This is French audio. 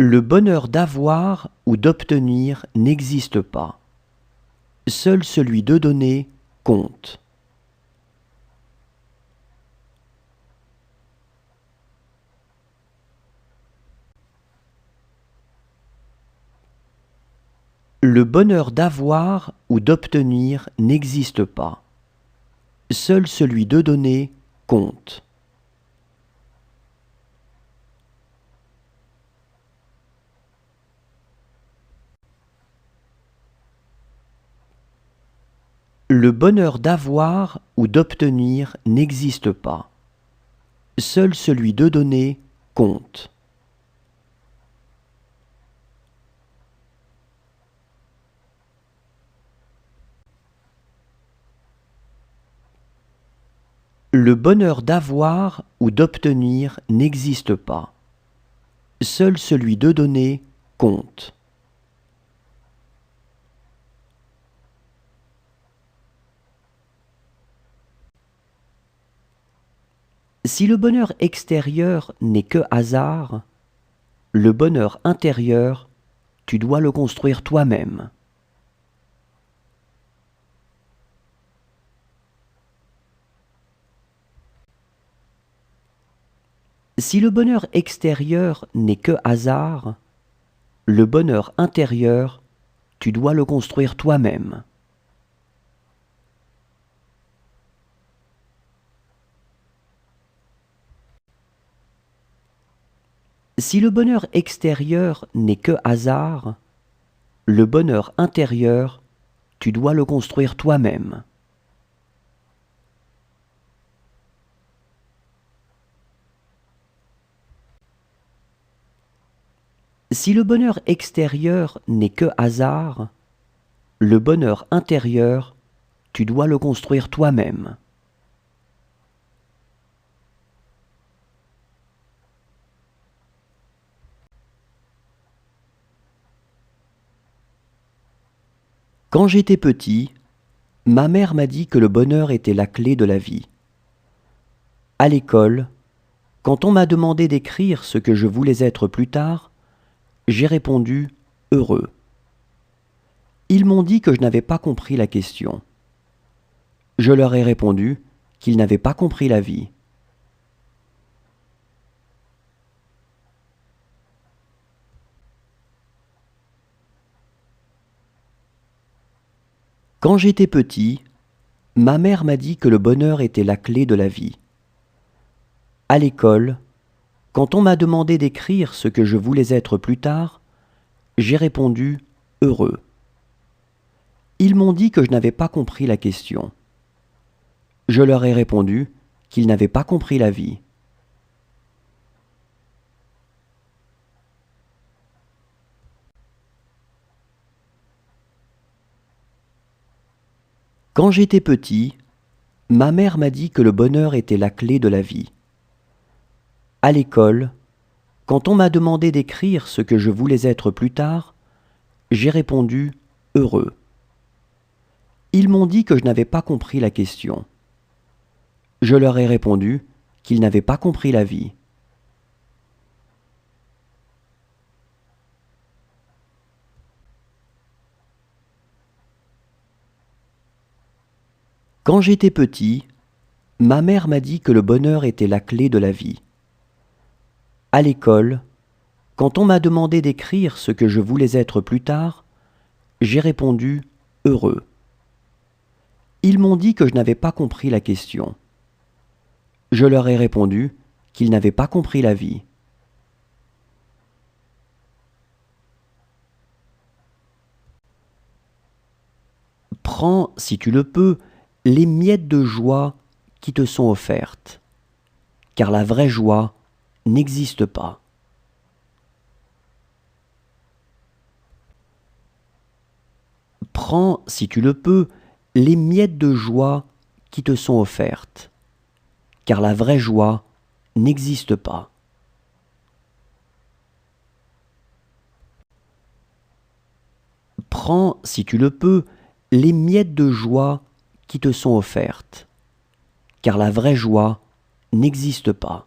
Le bonheur d'avoir ou d'obtenir n'existe pas. Seul celui de donner compte. Le bonheur d'avoir ou d'obtenir n'existe pas. Seul celui de donner compte. Le bonheur d'avoir ou d'obtenir n'existe pas. Seul celui de donner compte. Le bonheur d'avoir ou d'obtenir n'existe pas. Seul celui de donner compte. Si le bonheur extérieur n'est que hasard, le bonheur intérieur, tu dois le construire toi-même. Si le bonheur extérieur n'est que hasard, le bonheur intérieur, tu dois le construire toi-même. Si le bonheur extérieur n'est que hasard, le bonheur intérieur, tu dois le construire toi-même. Si le bonheur extérieur n'est que hasard, le bonheur intérieur, tu dois le construire toi-même. Quand j'étais petit, ma mère m'a dit que le bonheur était la clé de la vie. À l'école, quand on m'a demandé d'écrire ce que je voulais être plus tard, j'ai répondu « heureux ». Ils m'ont dit que je n'avais pas compris la question. Je leur ai répondu qu'ils n'avaient pas compris la vie. Quand j'étais petit, ma mère m'a dit que le bonheur était la clé de la vie. À l'école, quand on m'a demandé d'écrire ce que je voulais être plus tard, j'ai répondu « heureux ». Ils m'ont dit que je n'avais pas compris la question. Je leur ai répondu qu'ils n'avaient pas compris la vie. Quand j'étais petit, ma mère m'a dit que le bonheur était la clé de la vie. À l'école, quand on m'a demandé d'écrire ce que je voulais être plus tard, j'ai répondu « heureux ». Ils m'ont dit que je n'avais pas compris la question. Je leur ai répondu qu'ils n'avaient pas compris la vie. Quand j'étais petit, ma mère m'a dit que le bonheur était la clé de la vie. À l'école, quand on m'a demandé d'écrire ce que je voulais être plus tard, j'ai répondu « heureux ». Ils m'ont dit que je n'avais pas compris la question. Je leur ai répondu qu'ils n'avaient pas compris la vie. Prends, si tu le peux, les miettes de joie qui te sont offertes, car la vraie joie n'existe pas. Prends, si tu le peux, les miettes de joie, qui te sont offertes, car la vraie joie n'existe pas. Prends, si tu le peux, les miettes de joie qui te sont offertes, car la vraie joie n'existe pas. Prends, si tu le peux, les miettes de joie qui te sont offertes, car la vraie joie n'existe pas. Prends, si tu le peux, les miettes de joie qui te sont offertes, car la vraie joie n'existe pas. Prends, si tu le peux, les miettes de joie qui te sont offertes, car la vraie joie n'existe pas.